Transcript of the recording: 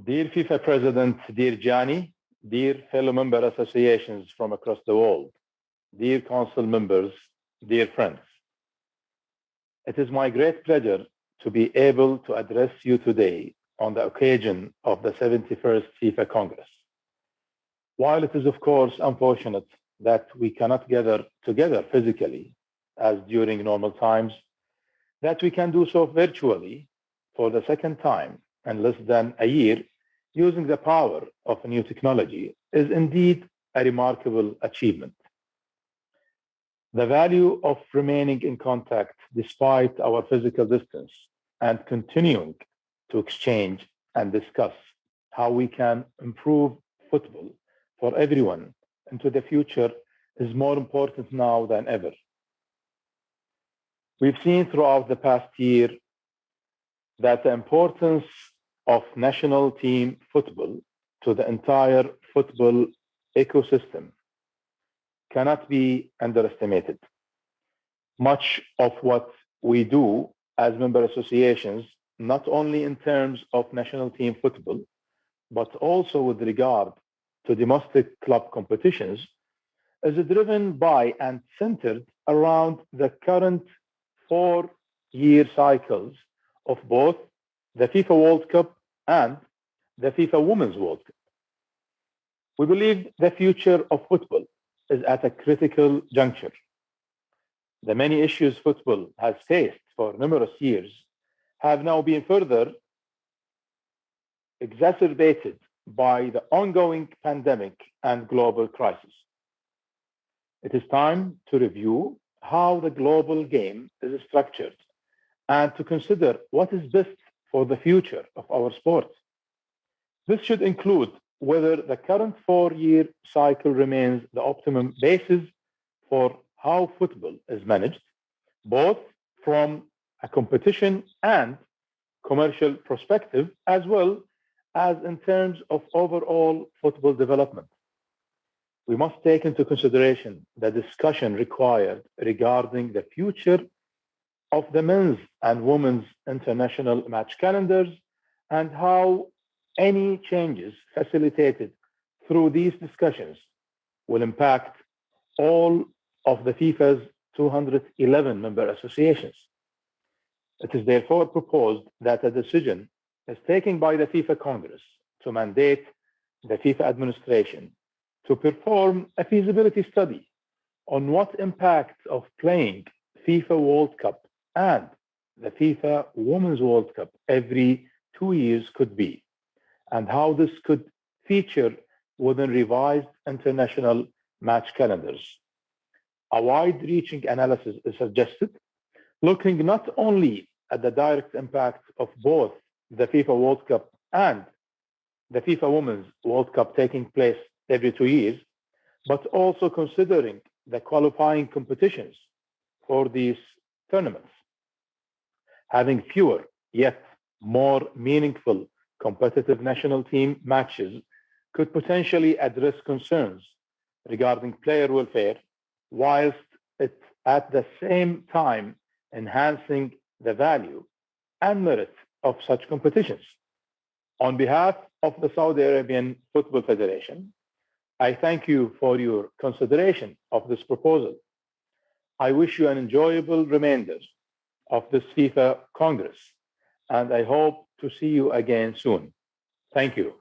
Dear FIFA President, dear Gianni, dear fellow member associations from across the world, dear council members, dear friends, it is my great pleasure to be able to address you today on the occasion of the 71st FIFA Congress. While it is, of course, unfortunate that we cannot gather together physically as during normal times, that we can do so virtually for the second time in less than a year using the power of new technology is indeed a remarkable achievement. The value of remaining in contact despite our physical distance and continuing to exchange and discuss how we can improve football for everyone into the future is more important now than ever. We've seen throughout the past year that the importance of national team football to the entire football ecosystem cannot be underestimated. Much of what we do as member associations, not only in terms of national team football, but also with regard to domestic club competitions, is driven by and centered around the current 4-year cycles of both the FIFA World Cup and the FIFA Women's World Cup. We believe the future of football is at a critical juncture. The many issues football has faced for numerous years have now been further exacerbated by the ongoing pandemic and global crisis. It is time to review how the global game is structured and to consider what is best for the future of our sport. This should include whether the current 4-year cycle remains the optimum basis for how football is managed, both from a competition and commercial perspective, as well as in terms of overall football development. We must take into consideration the discussion required regarding the future of the men's and women's international match calendars and how any changes facilitated through these discussions will impact all of the FIFA's 211 member associations. It is therefore proposed that a decision is taken by the FIFA Congress to mandate the FIFA administration to perform a feasibility study on what impact of playing FIFA World Cup and the FIFA Women's World Cup every 2 years could be, and how this could feature within revised international match calendars. A wide-reaching analysis is suggested, looking not only at the direct impact of both the FIFA World Cup and the FIFA Women's World Cup taking place every 2 years, but also considering the qualifying competitions for these tournaments. Having fewer yet more meaningful competitive national team matches could potentially address concerns regarding player welfare, whilst it at the same time enhancing the value and merit of such competitions. On behalf of the Saudi Arabian Football Federation, I thank you for your consideration of this proposal. I wish you an enjoyable remainder of this FIFA Congress, and I hope to see you again soon. Thank you.